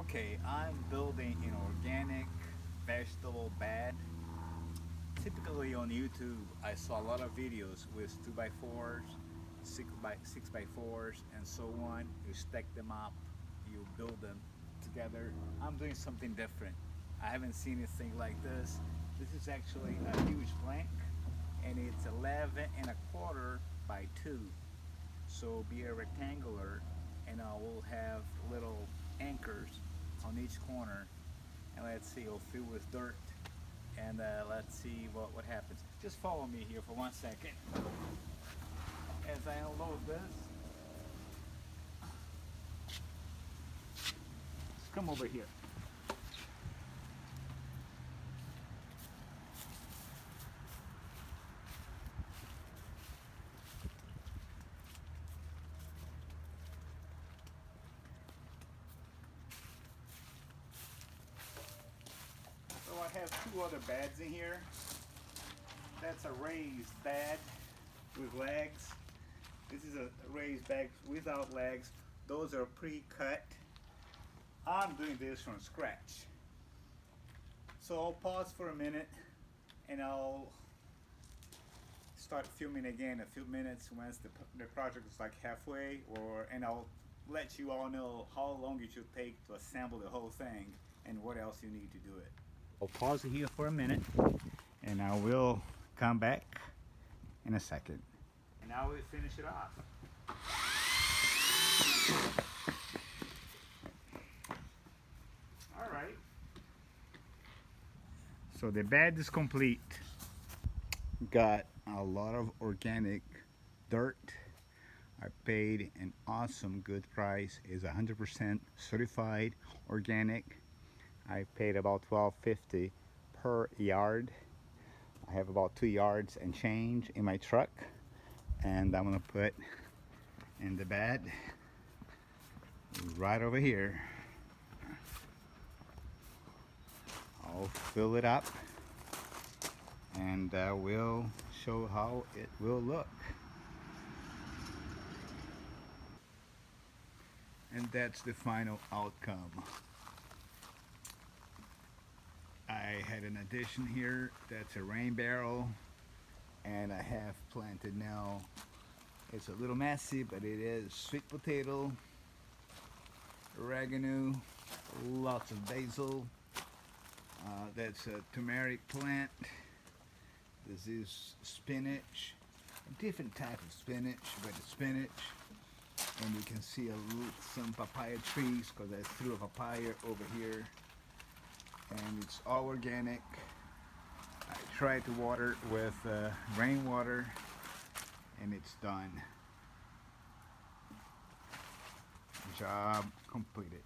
Okay, I'm building an organic vegetable bed. Typically on YouTube, I saw a lot of videos with 2x4s, 6x4s, and so on. You stack them up, you build them together. I'm doing something different. I haven't seen anything like this. This is actually a huge plank, and it's 11 and a quarter by 2. So be a rectangular, and I will have little anchors on each corner. And let's see, it'll fill with dirt, and let's see what happens. Just follow me here for 1 second as I unload this. Just come over here. So I have two other beds in here. That's a raised bed with legs. This is a raised bed without legs. Those are pre-cut. I'm doing this from scratch. So I'll pause for a minute and I'll start filming again in a few minutes once the project is like halfway, and I'll let you all know how long it should take to assemble the whole thing and what else you need to do it. I'll pause here for a minute and I will come back in a second. And now we finish it off. All right. So the bed is complete. Got a lot of organic dirt. I paid an awesome good price. It's 100% certified organic. I paid about $12.50 per yard. I have about 2 yards and change in my truck, and I'm gonna put in the bed right over here. I'll fill it up and we'll show how it will look. And that's the final outcome. I had an addition here. That's a rain barrel, and I have planted now. It's a little messy, but it is sweet potato, oregano, lots of basil. That's a turmeric plant. This is spinach, a different type of spinach, but it's spinach. And you can see some papaya trees because I threw a papaya over here. And it's all organic. I tried to water it with rainwater, and it's done. Job completed.